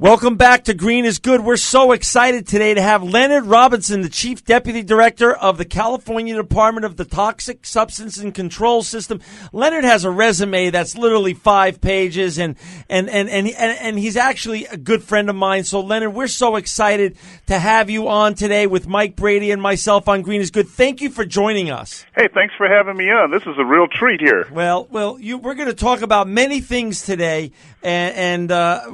Welcome back to Green is Good. We're so excited today to have Leonard Robinson, the Chief Deputy Director of the California Department of the Toxic Substance and Control System. Leonard has a resume that's literally 5 pages, and he's actually a good friend of mine. So, Leonard, we're so excited to have you on today with Mike Brady and myself on Green is Good. Thank you for joining us. Hey, thanks for having me on. This is a real treat here. Well, we're going to talk about many things today, but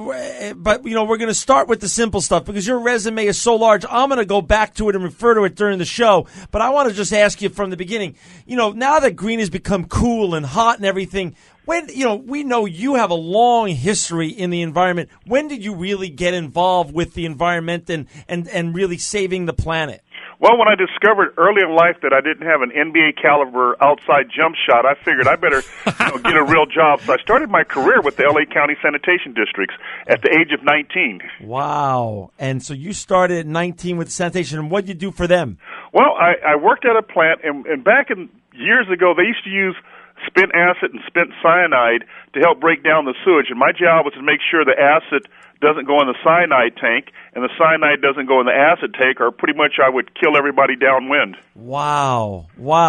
we're going to start with the simple stuff because your resume is so large. I'm going to go back to it and refer to it during the show, but I want to just ask you from the beginning. Now that green has become cool and hot and everything, we know you have a long history in the environment. When did you really get involved with the environment and really saving the planet? Well, when I discovered early in life that I didn't have an NBA caliber outside jump shot, I figured I better get a real job. So I started my career with the LA County Sanitation Districts at the age of 19. Wow. And so you started at 19 with sanitation. And what did you do for them? Well, I worked at a plant, and back in years ago, they used to use spent acid and spent cyanide to help break down the sewage. And my job was to make sure the acid doesn't go in the cyanide tank and the cyanide doesn't go in the acid tank, or pretty much I would kill everybody downwind. Wow.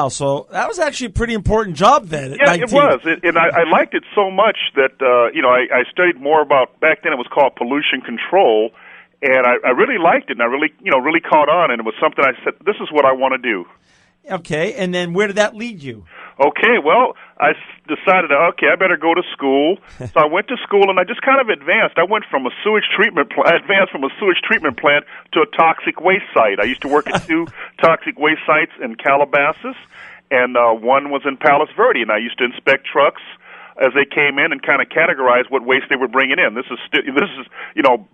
So that was actually a pretty important job then at 19. It was. And I liked it so much that, I studied more about, back then it was called pollution control, and I really liked it, and I really caught on, and it was something I said, this is what I want to do. Okay, and then where did that lead you? Okay, well, I decided, I better go to school. So I went to school, and I just kind of advanced. I went from a sewage treatment plant, to a toxic waste site. I used to work at 2 toxic waste sites in Calabasas, and one was in Palos Verde, and I used to inspect trucks as they came in and kind of categorize what waste they were bringing in. This is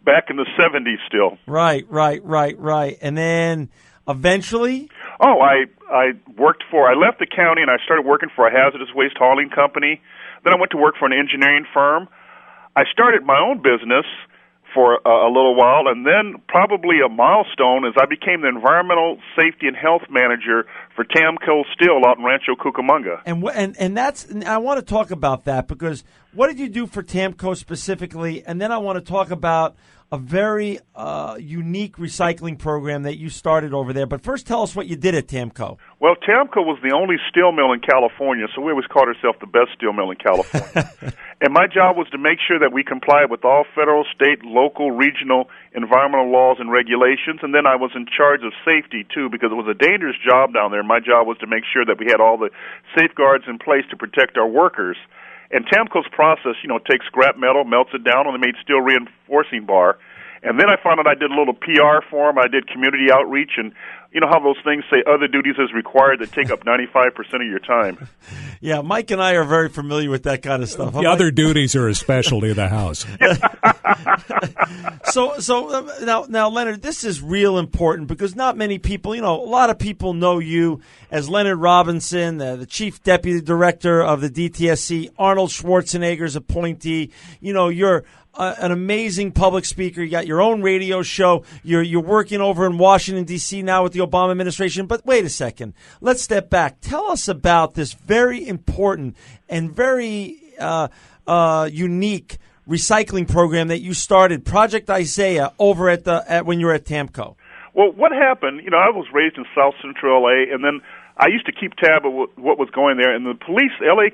back in the 70s still. Right. And then eventually? Oh, I left the county and I started working for a hazardous waste hauling company. Then I went to work for an engineering firm. I started my own business for a little while, and then probably a milestone is I became the environmental safety and health manager for Tamco Steel out in Rancho Cucamonga. And I want to talk about that because what did you do for Tamco specifically? And then I want to talk about a very unique recycling program that you started over there. But first, tell us what you did at Tamco. Well, Tamco was the only steel mill in California, so we always called ourselves the best steel mill in California. And my job was to make sure that we complied with all federal, state, local, regional environmental laws and regulations. And then I was in charge of safety, too, because it was a dangerous job down there. My job was to make sure that we had all the safeguards in place to protect our workers. And Tamco's process, takes scrap metal, melts it down, and they made steel reinforcing bar. And then I found out I did a little PR for them. I did community outreach, and you know how those things say other duties as required that take up 95% of your time. Yeah, Mike and I are very familiar with that kind of stuff. The other duties are a specialty of the house. So now, Leonard, this is real important because not many people, a lot of people know you as Leonard Robinson, the Chief Deputy Director of the DTSC, Arnold Schwarzenegger's appointee. You're an amazing public speaker. You got your own radio show. You're working over in Washington, D.C. now with the Obama administration. But wait a second. Let's step back. Tell us about this very important and very unique recycling program that you started, Project Isaiah, over when you were at Tamco. Well, what happened, I was raised in South Central L.A., and then I used to keep tab of what was going there. And the police, L.A.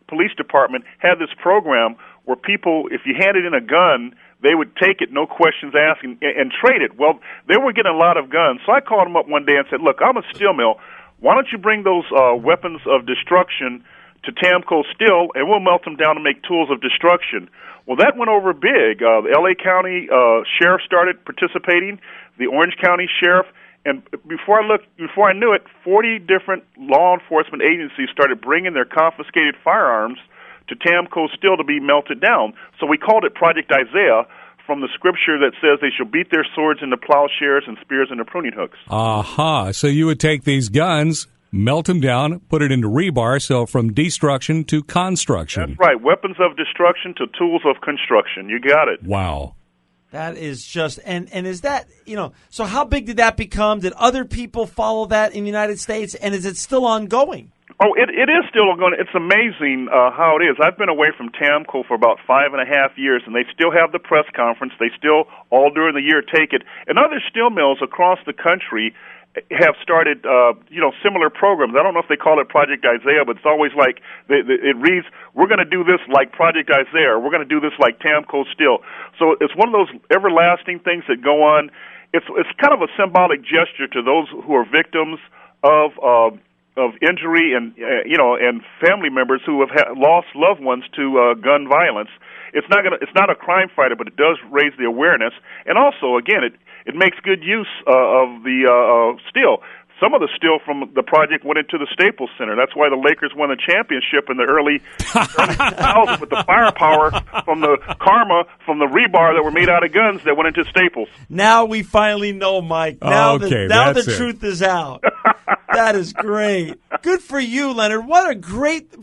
Police Department had this program where people, if you handed in a gun, they would take it, no questions asked, and trade it. Well, they were getting a lot of guns, so I called them up one day and said, look, I'm a steel mill. Why don't you bring those weapons of destruction to Tamco Steel, and we'll melt them down to make tools of destruction. Well, that went over big. The L.A. County Sheriff started participating, the Orange County Sheriff, and before I knew it, 40 different law enforcement agencies started bringing their confiscated firearms to Tamco Steel to be melted down. So we called it Project Isaiah, from the scripture that says they shall beat their swords into plowshares and spears into pruning hooks. Aha. So you would take these guns, melt them down, put it into rebar, so from destruction to construction. That's right. Weapons of destruction to tools of construction. You got it. Wow. That is just, and is that, so how big did that become? Did other people follow that in the United States, and is it still ongoing? Oh, it is still going. It's amazing how it is. I've been away from TAMCO for about 5.5 years, and they still have the press conference. They still, all during the year, take it. And other steel mills across the country have started, similar programs. I don't know if they call it Project Isaiah, but it's always like, it reads, we're going to do this like Project Isaiah, or we're going to do this like TAMCO Steel. So it's one of those everlasting things that go on. It's kind of a symbolic gesture to those who are victims of injury and and family members who have lost loved ones to gun violence. It's not a crime fighter, but it does raise the awareness, and also again it makes good use of the steel. Some of the steel from the project went into the Staples Center. That's why the Lakers won the championship in the early 2000s with the firepower from the karma from the rebar that were made out of guns that went into Staples. Now we finally know, Mike. Now the truth is out. That is great. Good for you, Leonard. What a great,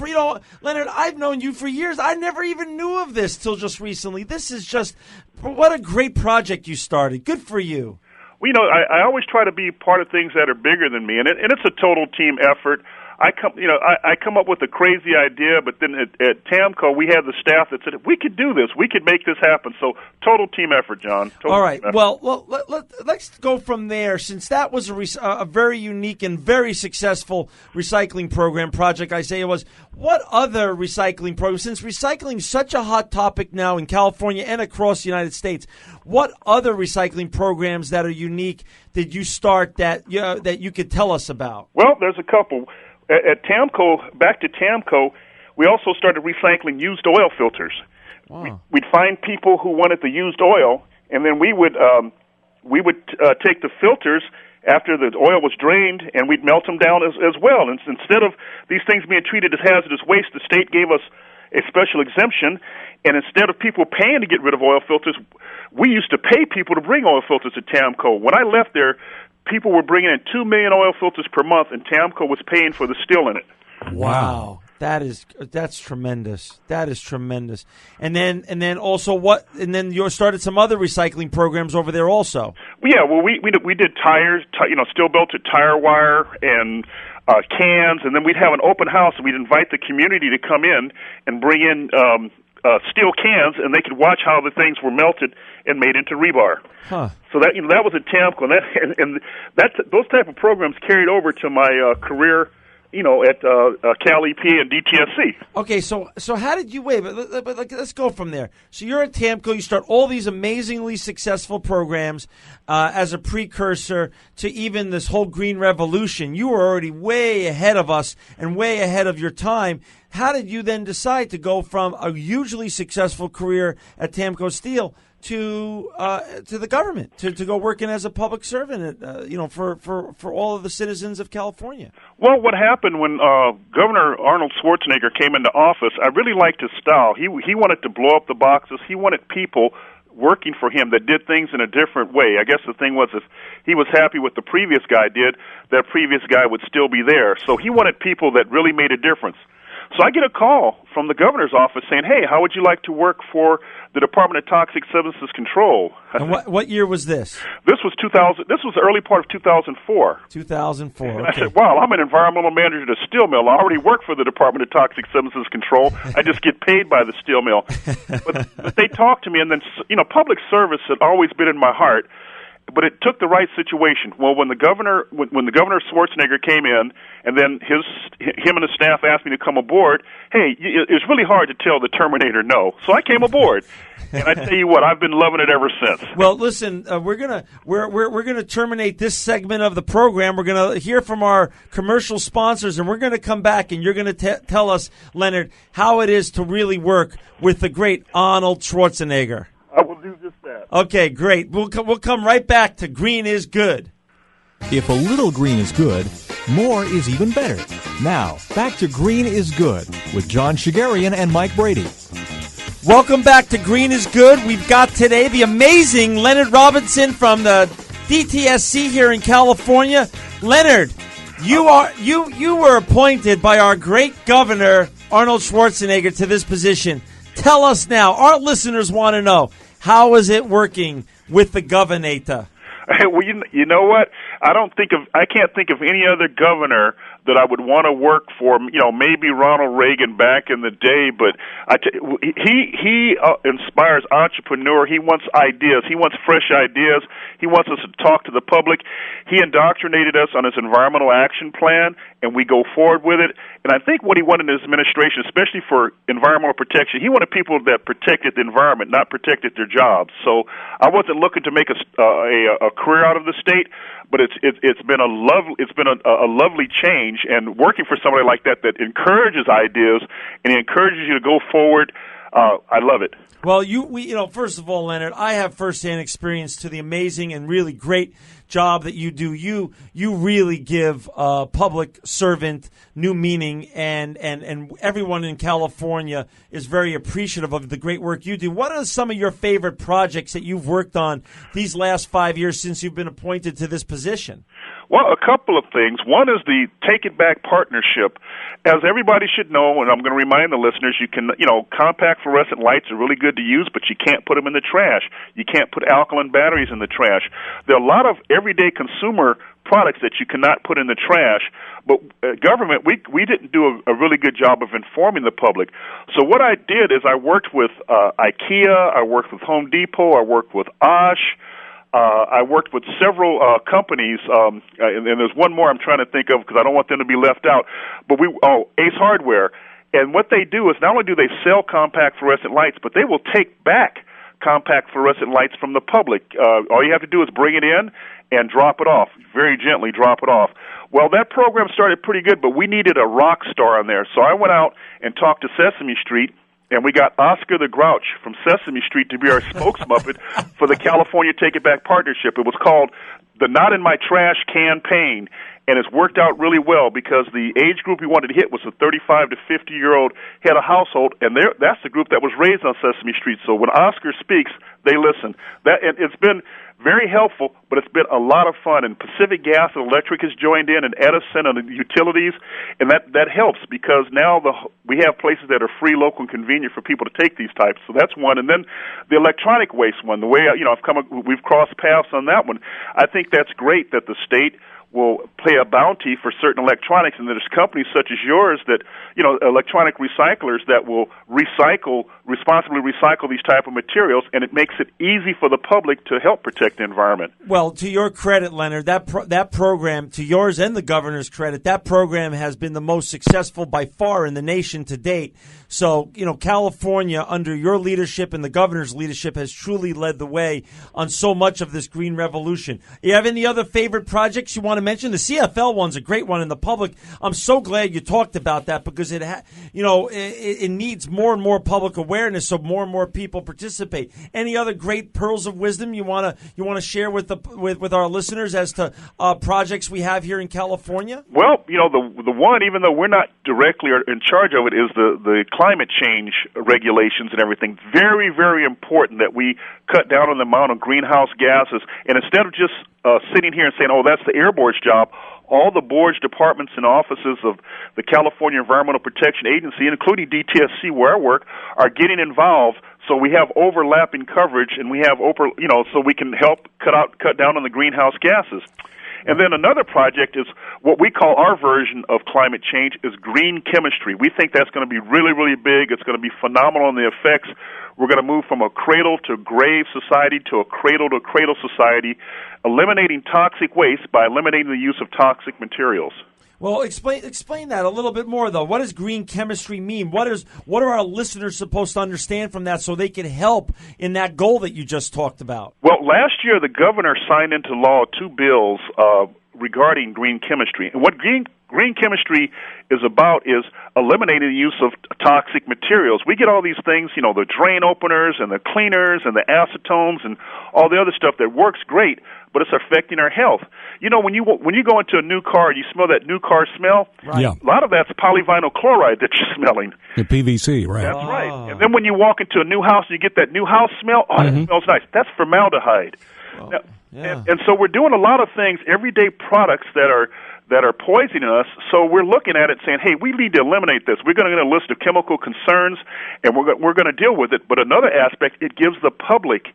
Leonard, I've known you for years. I never even knew of this till just recently. This is just, what a great project you started. Good for you. Well, I always try to be part of things that are bigger than me, and it's a total team effort. I come up with a crazy idea, but then at TAMCO we had the staff that said we could do this, we could make this happen. So total team effort, John. All right. Well, let's go from there. Since that was a very unique and very successful recycling program, Project Isaiah was. What other recycling programs? Since recycling is such a hot topic now in California and across the United States, what other recycling programs that are unique did you start that you could tell us about? Well, there's a couple. At TAMCO, back to TAMCO, we also started recycling used oil filters. Wow. We'd find people who wanted the used oil, and then we would take the filters after the oil was drained, and we'd melt them down as well. And instead of these things being treated as hazardous waste, the state gave us a special exemption, and instead of people paying to get rid of oil filters, we used to pay people to bring oil filters to TAMCO. When I left there, people were bringing in 2 million oil filters per month, and TAMCO was paying for the steel in it. Wow. That's tremendous. That is tremendous. And then also what? And then you started some other recycling programs over there also. Yeah, well, we did tires, steel belted tire wire and cans, and then we'd have an open house, and we'd invite the community to come in and bring in steel cans, and they could watch how the things were melted and made into rebar. Huh. So that was at TAMCO, and those type of programs carried over to my career, at Cal EP and DTSC. Okay, so how did you but let's go from there. So you're at TAMCO, you start all these amazingly successful programs as a precursor to even this whole green revolution. You were already way ahead of us and way ahead of your time. How did you then decide to go from a hugely successful career at TAMCO Steel to the government, to go working as a public servant, for all of the citizens of California? Well, what happened when Governor Arnold Schwarzenegger came into office, I really liked his style. He wanted to blow up the boxes. He wanted people working for him that did things in a different way. I guess the thing was, if he was happy with the previous guy did, that previous guy would still be there. So he wanted people that really made a difference. So I get a call from the governor's office saying, hey, how would you like to work for the Department of Toxic Substances Control? And what year was this? This was 2000. This was the early part of 2004. 2004, And okay. I said, wow, I'm an environmental manager at a steel mill. I already work for the Department of Toxic Substances Control. I just get paid by the steel mill. But they talked to me, and then, public service had always been in my heart. But it took the right situation. Well, when the governor Schwarzenegger came in, and then him and his staff asked me to come aboard, hey, it's really hard to tell the Terminator no. So I came aboard, and I tell you what, I've been loving it ever since. Well, listen, we're gonna terminate this segment of the program. We're gonna hear from our commercial sponsors, and we're gonna come back, and you're gonna tell us, Leonard, how it is to really work with the great Arnold Schwarzenegger. I will do just that. Okay, great. We'll come right back to Green is Good. If a little green is good, more is even better. Now, back to Green is Good with John Shigarian and Mike Brady. Welcome back to Green is Good. We've got today the amazing Leonard Robinson from the DTSC here in California. Leonard, you were appointed by our great governor, Arnold Schwarzenegger, to this position. Tell us now. Our listeners want to know, how is it working with the governor? Well, you know what? I can't think of any other governor that I would want to work for. Maybe Ronald Reagan back in the day, but he inspires entrepreneur. He wants ideas. He wants fresh ideas. He wants us to talk to the public. He indoctrinated us on his environmental action plan, and we go forward with it. And I think what he wanted in his administration, especially for environmental protection, he wanted people that protected the environment, not protected their jobs. So I wasn't looking to make a career out of the state, but it's been a lovely change. And working for somebody like that encourages ideas and encourages you to go forward, I love it. Well, first of all, Leonard, I have firsthand experience to the amazing and really great job that you do. You really give public servant new meaning, and everyone in California is very appreciative of the great work you do. What are some of your favorite projects that you've worked on these last 5 years since you've been appointed to this position? Well, a couple of things. One is the Take It Back partnership. As everybody should know, and I'm going to remind the listeners, compact fluorescent lights are really good to use, but you can't put them in the trash. You can't put alkaline batteries in the trash. There are a lot of everyday consumer products that you cannot put in the trash, but government, we didn't do a really good job of informing the public. So what I did is I worked with IKEA, I worked with Home Depot, I worked with Osh, I worked with several companies, and there's one more I'm trying to think of because I don't want them to be left out. But Ace Hardware, and what they do is not only do they sell compact fluorescent lights, but they will take back compact fluorescent lights from the public. All you have to do is bring it in and drop it off, very gently drop it off. Well, that program started pretty good, but we needed a rock star on there. So I went out and talked to Sesame Street, and we got Oscar the Grouch from Sesame Street to be our spokesmuppet for the California Take It Back partnership. It was called the Not in My Trash campaign, and it's worked out really well because the age group we wanted to hit was the 35 to 50-year-old head of household, and that's the group that was raised on Sesame Street. So when Oscar speaks, they listen. It's been very helpful, but it's been a lot of fun. And Pacific Gas and Electric has joined in, and Edison and the utilities, and that helps because now we have places that are free, local, and convenient for people to take these types. So that's one. And then the electronic waste one, the way we've crossed paths on that one. I think that's great that the state will pay a bounty for certain electronics, and there's companies such as yours that, electronic recyclers that will responsibly recycle these type of materials, and it makes it easy for the public to help protect the environment. Well, to your credit, Leonard, that program, to yours and the governor's credit, that program has been the most successful by far in the nation to date. So, California, under your leadership and the governor's leadership, has truly led the way on so much of this green revolution. You have any other favorite projects you want to mention? The CFL one's a great one in the public. I'm so glad you talked about that because it needs more and more public awareness, so more and more people participate. Any other great pearls of wisdom you want to share with our listeners as to projects we have here in California? Well, the one, even though we're not directly in charge of it, is the climate change regulations and everything. Very, very important that we cut down on the amount of greenhouse gases, and instead of just sitting here and saying, "Oh, that's the Air Board's job," all the boards, departments, and offices of the California Environmental Protection Agency, including DTSC, where I work, are getting involved. So we have overlapping coverage, and we have so we can help cut down on the greenhouse gases. And then another project is what we call our version of climate change is green chemistry. We think that's going to be really, really big. It's going to be phenomenal in the effects. We're going to move from a cradle-to-grave society to a cradle-to-cradle society, eliminating toxic waste by eliminating the use of toxic materials. Well, explain that a little bit more, though. What does green chemistry mean? What are our listeners supposed to understand from that so they can help in that goal that you just talked about? Well, last year the governor signed into law 2 bills regarding green chemistry. And what green chemistry is about is eliminating the use of toxic materials. We get all these things, the drain openers and the cleaners and the acetones and all the other stuff that works great, but it's affecting our health. When you go into a new car, you smell that new car smell. Right. Yeah. A lot of that's polyvinyl chloride that you're smelling. The PVC, right? That's right. And then when you walk into a new house, and you get that new house smell. Oh, that smells nice. That's formaldehyde. Well, now, and so we're doing a lot of things, everyday products that are poisoning us. So we're looking at it saying, hey, we need to eliminate this. We're going to get a list of chemical concerns, and we're going to deal with it. But another aspect, it gives the public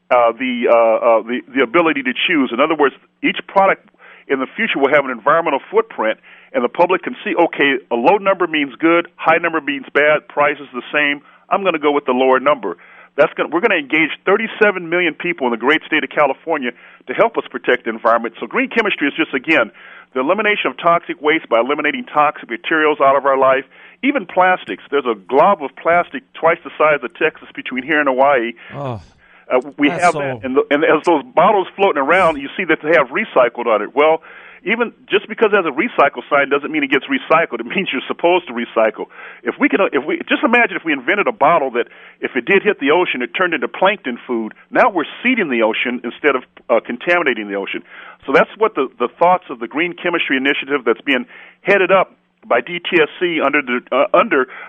the ability to choose. In other words, each product in the future we'll have an environmental footprint, and the public can see, okay, a low number means good, high number means bad, price is the same. I'm going to go with the lower number. We're going to engage 37 million people in the great state of California to help us protect the environment. So green chemistry is just, again, the elimination of toxic waste by eliminating toxic materials out of our life. Even plastics. There's a glob of plastic twice the size of Texas between here and Hawaii. Oh, we have that, and as those bottles floating around, you see that they have recycled on it. Well, even just because it has a recycle sign doesn't mean it gets recycled. It means you're supposed to recycle. If we just imagine if we invented a bottle that if it did hit the ocean, it turned into plankton food. Now we're seeding the ocean instead of contaminating the ocean. So that's what the thoughts of the Green Chemistry Initiative that's being headed up by DTSC under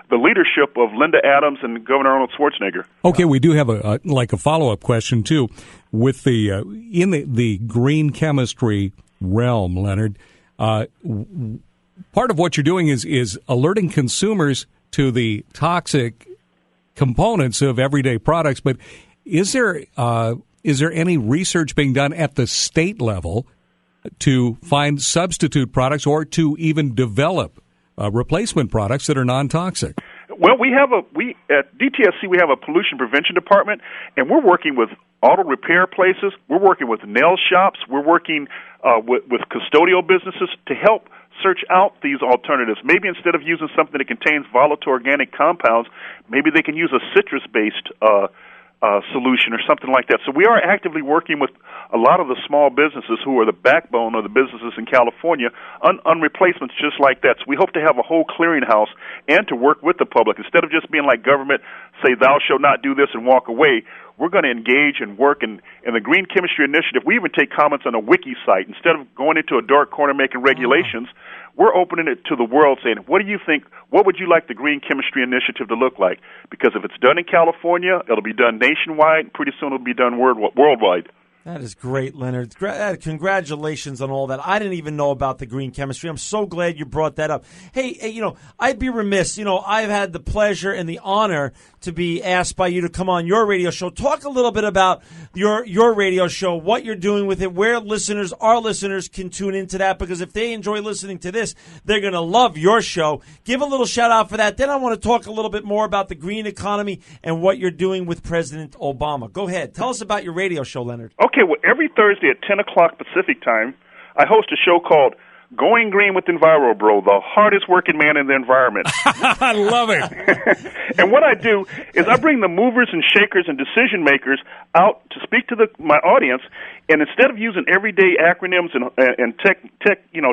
the leadership of Linda Adams and Governor Arnold Schwarzenegger. Okay, we do have a follow-up question too, with in the green chemistry realm, Leonard. Part of what you're doing is alerting consumers to the toxic components of everyday products. But is there any research being done at the state level to find substitute products or to even develop replacement products that are non-toxic? Well, at DTSC we have a pollution prevention department, and we're working with auto repair places. We're working with nail shops. We're working with custodial businesses to help search out these alternatives. Maybe instead of using something that contains volatile organic compounds, maybe they can use a citrus-based solution or something like that. So we are actively working with a lot of the small businesses who are the backbone of the businesses in California on replacements just like that. So we hope to have a whole clearinghouse and to work with the public. Instead of just being like government, say thou shalt not do this and walk away, we're going to engage and work in the Green Chemistry Initiative. We even take comments on a wiki site. Instead of going into a dark corner making regulations, we're opening it to the world saying, what do you think, what would you like the Green Chemistry Initiative to look like? Because if it's done in California, it'll be done nationwide. Pretty soon it'll be done worldwide. That is great, Leonard. Congratulations on all that. I didn't even know about the green chemistry. I'm so glad you brought that up. Hey, I'd be remiss. I've had the pleasure and the honor to be asked by you to come on your radio show. Talk a little bit about your radio show, what you're doing with it, where our listeners can tune into that, because if they enjoy listening to this, they're going to love your show. Give a little shout out for that. Then I want to talk a little bit more about the green economy and what you're doing with President Obama. Go ahead. Tell us about your radio show, Leonard. Okay, well, every Thursday at 10 o'clock Pacific time, I host a show called Going Green with Enviro Bro, the hardest working man in the environment. I love it. And what I do is I bring the movers and shakers and decision makers out to speak to my audience, and instead of using everyday acronyms and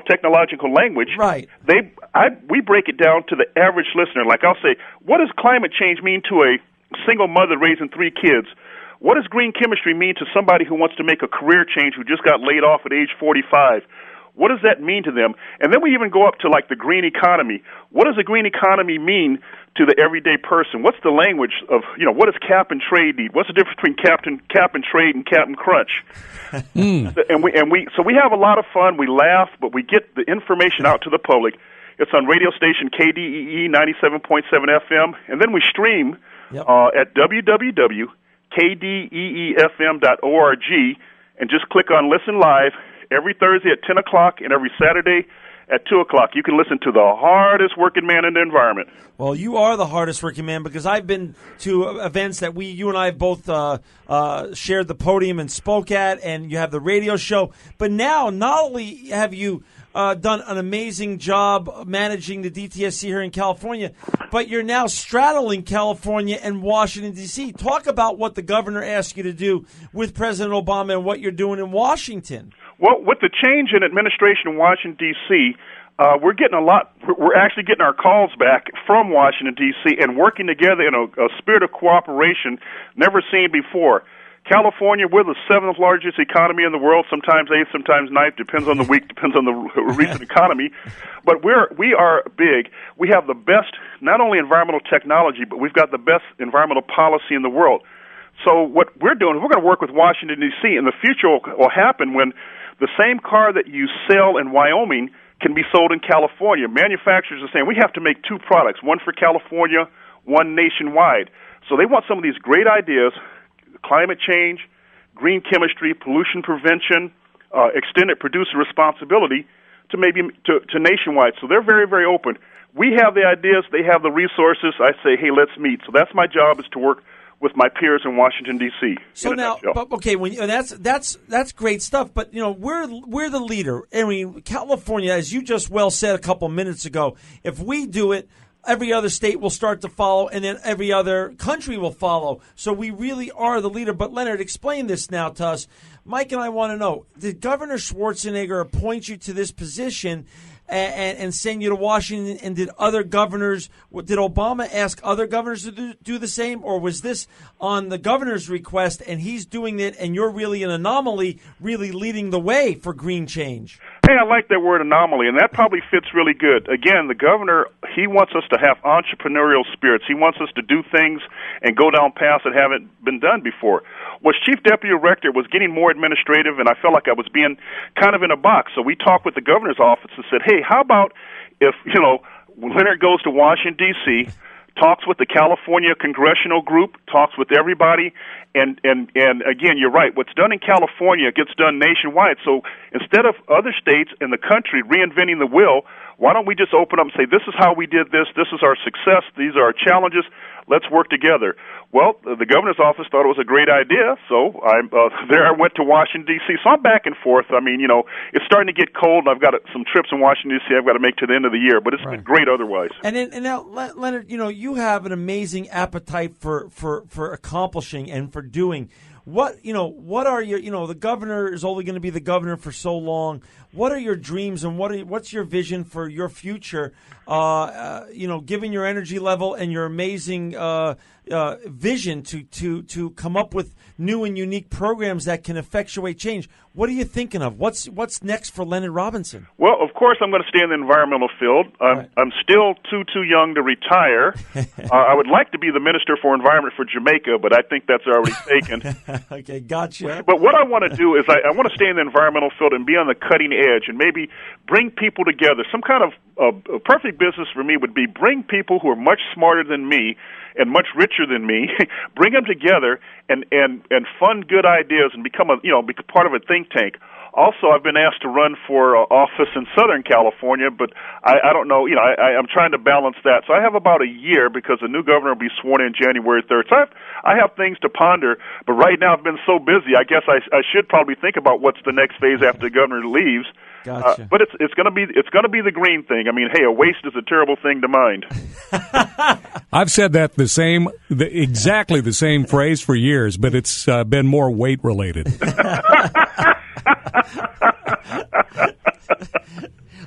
technological language, right, we break it down to the average listener. Like I'll say, what does climate change mean to a single mother raising 3 kids? What does green chemistry mean to somebody who wants to make a career change who just got laid off at age 45? What does that mean to them? And then we even go up to like the green economy. What does a green economy mean to the everyday person? What's the language of, what does cap and trade need? What's the difference between cap and trade and Captain Crunch? So we have a lot of fun. We laugh, but we get the information out to the public. It's on radio station KDEE 97.7 FM, and then we stream at www.kdeefm.org and just click on Listen Live every Thursday at 10 o'clock and every Saturday at 2 o'clock. You can listen to the hardest working man in the environment. Well, you are the hardest working man, because I've been to events that you and I have both shared the podium and spoke at, and you have the radio show. But now, not only have you done an amazing job managing the DTSC here in California, but you're now straddling California and Washington, D.C. Talk about what the governor asked you to do with President Obama and what you're doing in Washington. Well, with the change in administration in Washington, D.C., we're actually getting our calls back from Washington, D.C., and working together in a spirit of cooperation never seen before. California, we're the 7th largest economy in the world, sometimes 8th, sometimes 9th, depends on the week, depends on the recent economy. But we are big. We have the best, not only environmental technology, but we've got the best environmental policy in the world. So what we're doing, we're going to work with Washington, D.C., and the future will happen when the same car that you sell in Wyoming can be sold in California. Manufacturers are saying we have to make 2 products, one for California, one nationwide. So they want some of these great ideas, climate change, green chemistry, pollution prevention, extended producer responsibility to maybe to nationwide. So they're very, very open. We have the ideas, they have the resources. I say, hey, let's meet. So that's my job, is to work with my peers in Washington, D.C. So now, okay, that's great stuff. But we're the leader. I mean, California, as you just well said a couple minutes ago, if we do it, every other state will start to follow, and then every other country will follow. So we really are the leader. But Leonard, explain this now to us. Mike and I want to know: did Governor Schwarzenegger appoint you to this position? And send you to Washington, and did other governors, did Obama ask other governors to do the same, or was this on the governor's request and he's doing it and you're really an anomaly, really leading the way for green change? Hey, I like that word anomaly, and that probably fits really good. Again, the governor, he wants us to have entrepreneurial spirits. He wants us to do things and go down paths that haven't been done before. Was Chief Deputy Director was getting more administrative, and I felt like I was being kind of in a box. So we talked with the governor's office and said, hey, how about if, Leonard goes to Washington, D.C., talks with the California congressional group, talks with everybody, and again, you're right. What's done in California gets done nationwide. So instead of other states in the country reinventing the wheel, why don't we just open up and say, this is how we did this, this is our success, these are our challenges, let's work together. Well, the governor's office thought it was a great idea, so I went to Washington, D.C. So I'm back and forth. I mean, it's starting to get cold, and I've got some trips in Washington, D.C. I've got to make to the end of the year, but it's been great otherwise. And now, Leonard, you have an amazing appetite for accomplishing and for doing. What are your, the governor is only going to be the governor for so long. What are your dreams and what's your vision for your future? Given your energy level and your amazing vision to come up with new and unique programs that can effectuate change. What are you thinking of? What's next for Leonard Robinson? Well, of course, I'm going to stay in the environmental field. I'm still too young to retire. I would like to be the Minister for Environment for Jamaica, but I think that's already taken. Okay, gotcha. But what I want to do is I want to stay in the environmental field and be on the cutting edge and maybe bring people together. Some kind of a perfect business for me would be bring people who are much smarter than me and much richer than me, bring them together and fund good ideas and become be part of a think tank. Also, I've been asked to run for office in Southern California, but I don't know. I'm trying to balance that. So I have about a year because the new governor will be sworn in January 3rd. So I have things to ponder, but right now I've been so busy. I guess I should probably think about what's the next phase after the governor leaves. Gotcha. But it's going to be the green thing. I mean, hey, a waste is a terrible thing to mind. I've said that exactly the same phrase for years, but it's been more weight related.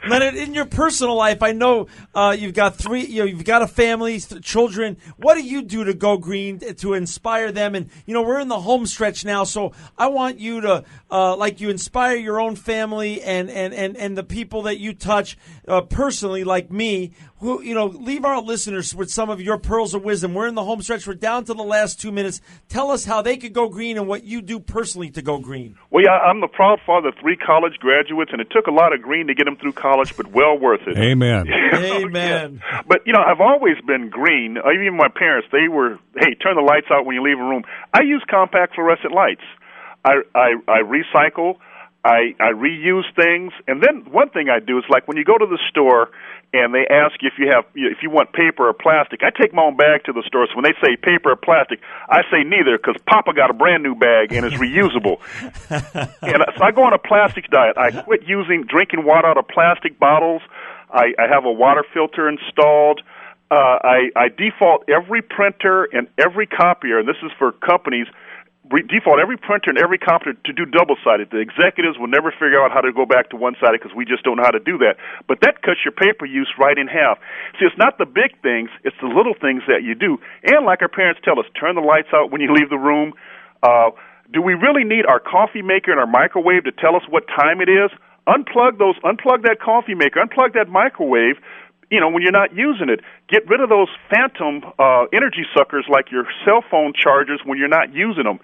Leonard, in your personal life, I know you've got three. You've got a family, children. What do you do to go green to inspire them? And we're in the home stretch now, so I want you to you inspire your own family and the people that you touch personally, like me. Who leave our listeners with some of your pearls of wisdom. We're in the home stretch. We're down to the last 2 minutes. Tell us how they could go green and what you do personally to go green. Well, yeah, I'm the proud father of 3 college graduates, and it took a lot of green to get them through college, but well worth it. Amen. Amen. Yeah. But, I've always been green. Even my parents, they were, hey, turn the lights out when you leave a room. I use compact fluorescent lights. I recycle. I reuse things. And then one thing I do is, like, when you go to the store and they ask you if you want paper or plastic, I take my own bag to the store. So when they say paper or plastic, I say neither, because Papa got a brand new bag and it's reusable. And so I go on a plastics diet. I quit drinking water out of plastic bottles. I have a water filter installed. I default every printer and every copier, and this is for companies, default every printer and every copier to do double-sided. The executives will never figure out how to go back to one-sided because we just don't know how to do that. But that cuts your paper use right in half. See, it's not the big things, it's the little things that you do. And like our parents tell us, turn the lights out when you leave the room. Do we really need our coffee maker and our microwave to tell us what time it is? Unplug that coffee maker, unplug that microwave, when you're not using it. Get rid of those phantom energy suckers like your cell phone chargers when you're not using them.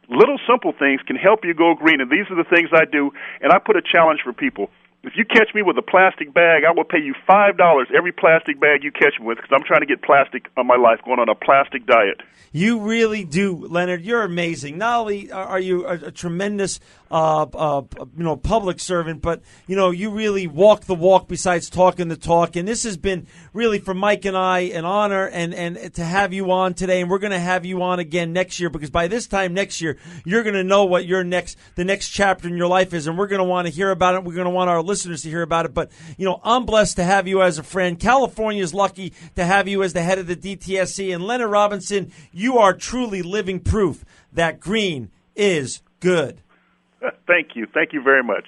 Little simple things can help you go green, and these are the things I do, and I put a challenge for people. If you catch me with a plastic bag, I will pay you $5 every plastic bag you catch me with, because I'm trying to get plastic on my life, going on a plastic diet. You really do, Leonard. You're amazing. Not only are you a tremendous, public servant, but you really walk the walk besides talking the talk. And this has been really, for Mike and I, an honor and to have you on today. And we're going to have you on again next year, because by this time next year, you're going to know what the next chapter in your life is, and we're going to want to hear about it. We're going to want our listeners to hear about it. But I'm blessed to have you as a friend. California is lucky to have you as the head of the DTSC. And Leonard Robinson, you are truly living proof that green is good. Thank you. Thank you very much.